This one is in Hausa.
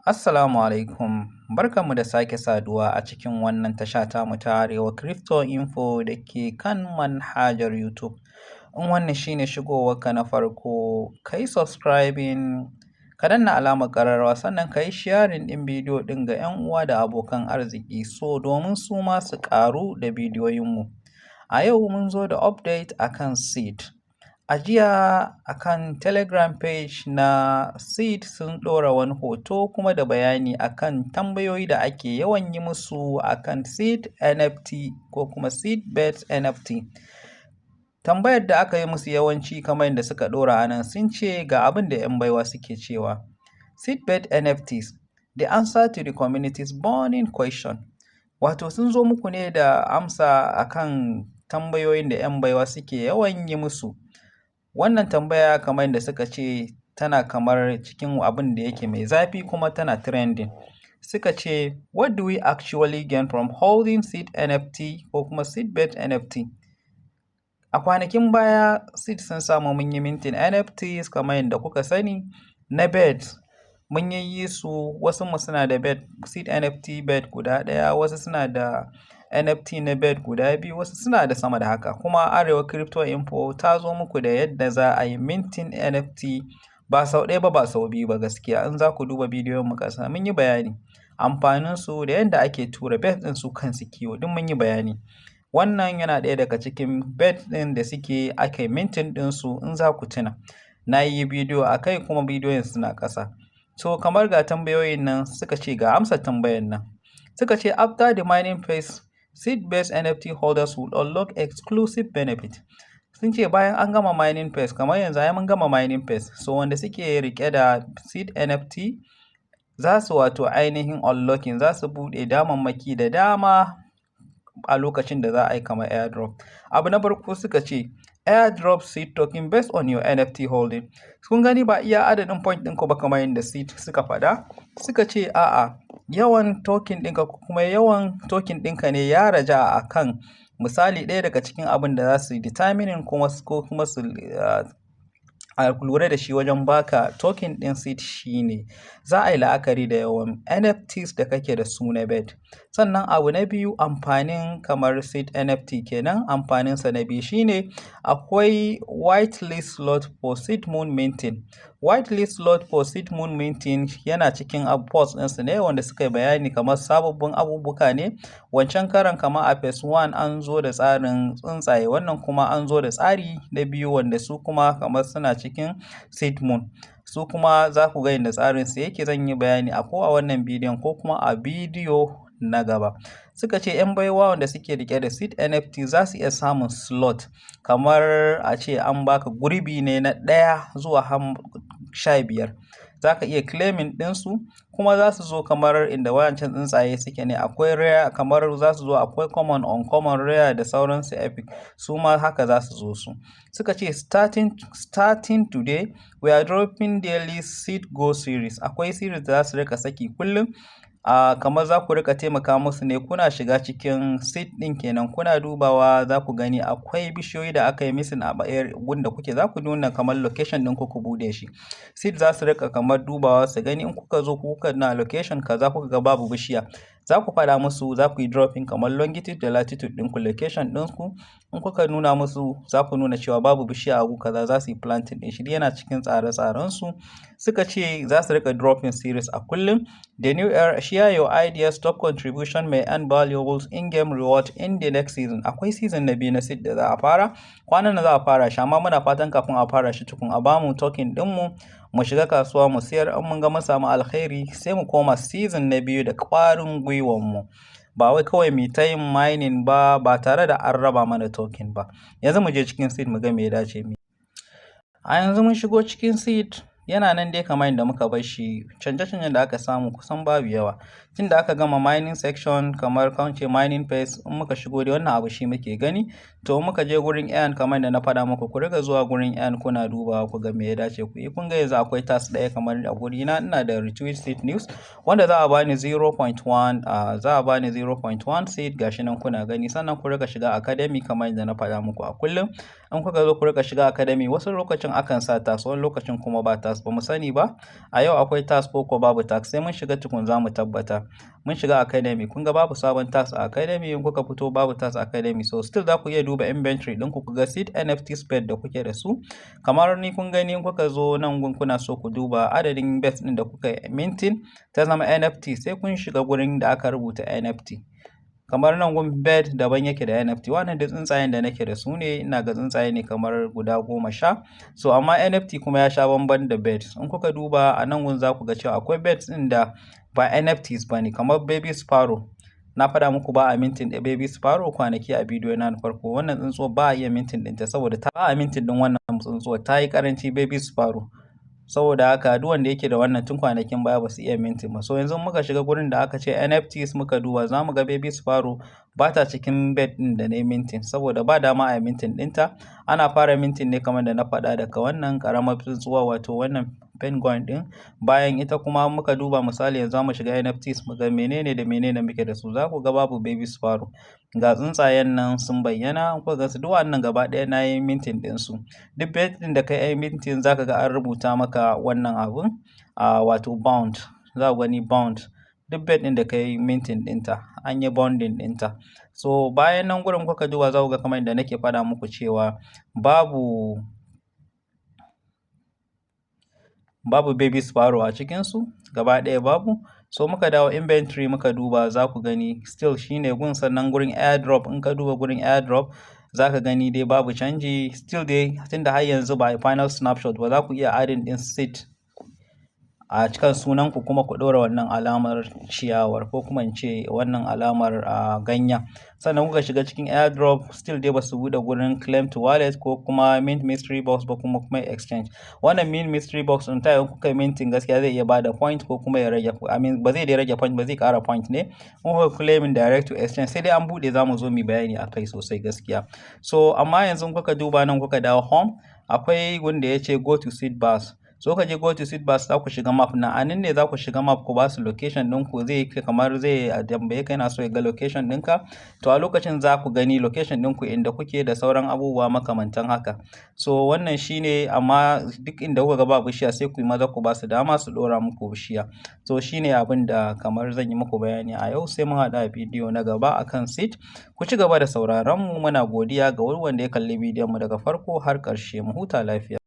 Assalamu alaikum, barkanmu da sake saduwa a cikin wannan tasha tamu ta Arewa Crypto Info da ke kan manhajar YouTube. In wannan shine shigowarka na farko, ka yi subscribing, ka danna alamar ƙararrawa sannan ka yi sharing ɗin bidiyo ɗin ga 'yan uwa da abokan arziki domin su ma su ƙaru da bidiyoyinmu. A yau mun zo da update akan seed. A jiya akan Telegram page na Seed sun ɗora wani hoto kuma da bayani akan tambayoyi da ake yawan yi musu akan Seed NFT ko kuma Seedbet NFT. Tambayar da aka yi musu yawanci kamar yadda suka ɗora a nan sun ce ga abin da 'yan baiwa suke cewa. Seedbet NFTs, the answer to the community's burning question. Wato sun zo muku ne da amsa akan tambayoyin da 'yan baiwa suke yawan yi musu. Wannan tambaya kamar yadda suka ce tana kamar cikin abin da yake mai zafi kuma tana trending. Suka ce, what do we actually gain from holding Seed NFT ko kuma Seedbet NFT? A kwanakin baya, Seed sun samu mun yi minting NFTs kamar yadda kuka sani na bet. Mun yi su, wasu mu suna da bet, Seed NFT bet guda ɗaya, wasu suna da NFT na bet guda biyu, wasu suna da sama da haka. Kuma Arewa Crypto Info ta zo muku da yadda za a yi minting NFT ba sau ɗaya ba sau biyu ba gaskiya. In za ku duba bidiyon mu ƙasa mun yi bayani amfaninsu da yadda ake tura bet ɗin su kansu kiwo duk mun yi bayani. Wannan yana ɗaya daga cikin bet ɗin da ake minting ɗinsu in za ku tuna. Na yi bidiyo a kai kuma bidiyoyin suna ƙasa. So kamar ga tambayoyin nan suka ce ga amsar tambayar nan. Suka ce after the mining phase, seed-based NFT holders will unlock exclusive benefit. Sun ce bayan an gama mining phase, kamar yanzu ai mun gama mining phase, so wanda suke rike da seed NFT za su wato ainihin unlocking, za su buɗe damammaki da dama a lokacin da za a yi kamar airdrop. Abu na farko suka ce airdrop seed token based on your NFT holding. Kun gani ba iya adadin point ɗinku ba kamar yadda seed suka faɗa. Suka ce a'a, yawan token ɗinka kuma yawan token ɗinka ne ya raja a kan misali ɗaya daga cikin abin da za su determining ko kuma su a lura da shi wajen baka token ɗin seed shine za a yi la'akari da yawan NFTs da kake da su na bet. Sannan abu na biyu amfanin kamar seed NFT kenan, amfaninsa na biyu shine akwai whitelist slot for seed moon minting. Whitelist slot for seed moon minting yana cikin post ɗinsu ne wanda suka yi bayani kamar sababbin abubuwa ne. Wancan karan kamar a phase 1 an zo da tsarin tsuntsaye, wannan kuma an zo da tsari na biyu wanda su kuma kamar suna cikin seed moon. Su kuma za ku ga yadda tsarinsu yake, zan yi bayani a wannan bidiyon ko kuma a bidiyo na gaba. Suka ce 'yan baiwa wanda suke rike da seed NFT za su iya samun slot kamar a ce an baka gurbi ne na 1 zuwa 15. Za ka iya claiming ɗinsu kuma za su zo kamar inda wayancan tsuntsaye suke ne, akwai rare kamar za su zo akwai common, uncommon, rare da sauransu epic, su ma haka za su zo su. Suka ce starting today we are dropping daily seed go series. Akwai series da za su rika saki kullum. Kamar za ku rika taimaka musu ne, kuna shiga cikin seed ɗin kenan kuna dubawa za ku gani akwai bishiyoyi da aka yi missing a gunda kuke, za ku nuna kamar location ɗin ku buɗe shi. Seed za su rika kamar dubawa su gani in kuka zo kuka na location kaza kuka ga babu bishiya, za ku faɗa musu za ku yi dropping kamar longitude da latitude ɗinku, location ɗinku. In kuka nuna musu za ku nuna cewa babu bishiya a kaza, za su yi planting ɗin shi, yana cikin tsare-tsarensu. Suka ce za su rika dropping series a kullum. The new era, share your ideas, top contribution may earn valuable in-game reward in the next season. Akwai season na biyu na seed da za a fara, kwanan nan za a fara shi amma muna fatan kafin a fara shi tukun a bamu token ɗinmu mu shiga kasuwa mu siyar, in mun ga mun samu alkhairi sai mu koma season na biyu da ƙwarin gwiwanmu. Ba wai kawai mu ta yin mining ba tare da an raba mana token ba. Yanzu mu je cikin seed mu ga me ya dace mu. A yanzu mun shigo cikin seed, yana nan dai kamar yadda muka bar shi. Canje-canjen da aka samu kusan babu yawa. Tun da aka gama mining section kamar kance mining phase, in muka shigo dai wannan abu shi muke gani. To in muka je gurin earn kamar yadda na faɗa muku, ku riga zuwa gurin earn kuna dubawa ku ga me ya dace ku yi. Kun ga yanzu akwai task ɗaya kamar a gurina, ina da retweet seed news wanda za a bani 0.1 seed gashi nan kuna gani. Sannan ku riga shiga academy kamar yadda na faɗa muku a kullum. In kuka zo ku riga shiga academy, wasu lokacin akan sa task, wani lokacin kuma ba task. tax ba mu sani ba a yau akwai tax ko babu tax, sai mun shiga tukun za mu tabbata. Mun shiga academy kun ga babu sabon tax a academy, in kuka fito babu tax a academy, so still za ku iya duba inventory ɗinku ku ga seed NFT spread da kuke da su. Kamar ni kun gani in kuka zo nan gun kuna so ku duba adadin bets ɗin da kuka minting ta zama NFT, sai kun shiga gurin da aka rubuta NFT. Kamar nan gun bet daban yake da NFT. Wannan da tsuntsayen da nake da su ne, ina ga tsuntsaye ne kamar guda 10. So amma NFT kuma ya sha bamban da bet. In kuka duba a nan gun za ku ga cewa akwai bets ɗin da ba NFTs ba ne, kamar baby sparrow. Na faɗa muku ba a mintin da baby sparrow kwanaki a bidiyo na farko. Wannan tsuntsuwa ba a iya mintin ɗinta saboda ta ba a mintin ɗin wannan tsuntsuwa ta yi ƙaranci baby sparrow. Saboda haka duk wanda yake da wannan tun kwanakin baya ba su iya mintin ba. So yanzu muka shiga gurin da aka ce NFTs muka duba za mu ga baby sparrow ba ta cikin bet ɗin da na yi mintin saboda ba dama a yi mintin ɗinta. Ana fara mintin ne kamar da na faɗa daga wannan ƙaramar tsuntsuwa wato wannan penguin ɗin. Bayan ita kuma muka duba misali yanzu za mu shiga NFTs mu ga menene da menene muke da su. Za ku ga babu baby sparrow. Ga tsuntsayen nan sun bayyana, kuka ga su duk wannan gaba ɗaya na yi mintin ɗinsu. Duk bet ɗin da ka yi mintin za ka ga an rubuta maka wannan abun wato bound. Za ku gani bound. Duk bet ɗin da ka yi mintin ɗinta an yi bounding ɗinta. So bayan nan gurin kuka duba za ku ga kamar yadda nake faɗa muku cewa babu baby sparrow a cikinsu gaba ɗaya babu. So muka dawo inventory muka duba za ku gani still shine gun, sannan gurin airdrop in ka duba gurin airdrop za ka gani dai babu canji still dai tunda har yanzu ba final snapshot ba, za ku iya adding din seed a cikin sunan ku kuma ku ɗora wannan alamar ciyawar ko kuma in ce wannan alamar ganyen. Sannan kuka shiga cikin airdrop still dai ba su buɗe gurin claim to wallet ko kuma mint mystery box ba kuma exchange. Wannan mint mystery box ɗin ta kuka minting gaskiya zai iya bada point ko kuma ya rage, ba zai dai rage point ba, zai ƙara point ne. In kuka claiming direct to exchange sai dai an buɗe za mu zo mu bayani akai sosai gaskiya. So amma yanzu kuka duba nan kuka dawo home akwai wanda ya ce go to seed bars. So ka je go to seed bars za ku shiga map na anan ne za ku shiga map ku ba su location ɗinku, zai kamar zai tambaye ka yana so ya ga location ɗinka, to a lokacin za ku gani location ɗinku inda kuke da sauran abubuwa makamantan haka. So wannan shine, amma duk inda kuka ga ba bishiya sai ku yi maza ku ba su dama su ɗora muku bishiya. So shine abin da kamar zan yi muku bayani a yau, sai mun haɗu a bidiyo na gaba akan seed. Ku ci gaba da sauraron mu, muna godiya ga wanda ya kalli bidiyon mu daga farko har ƙarshe. Mu huta lafiya.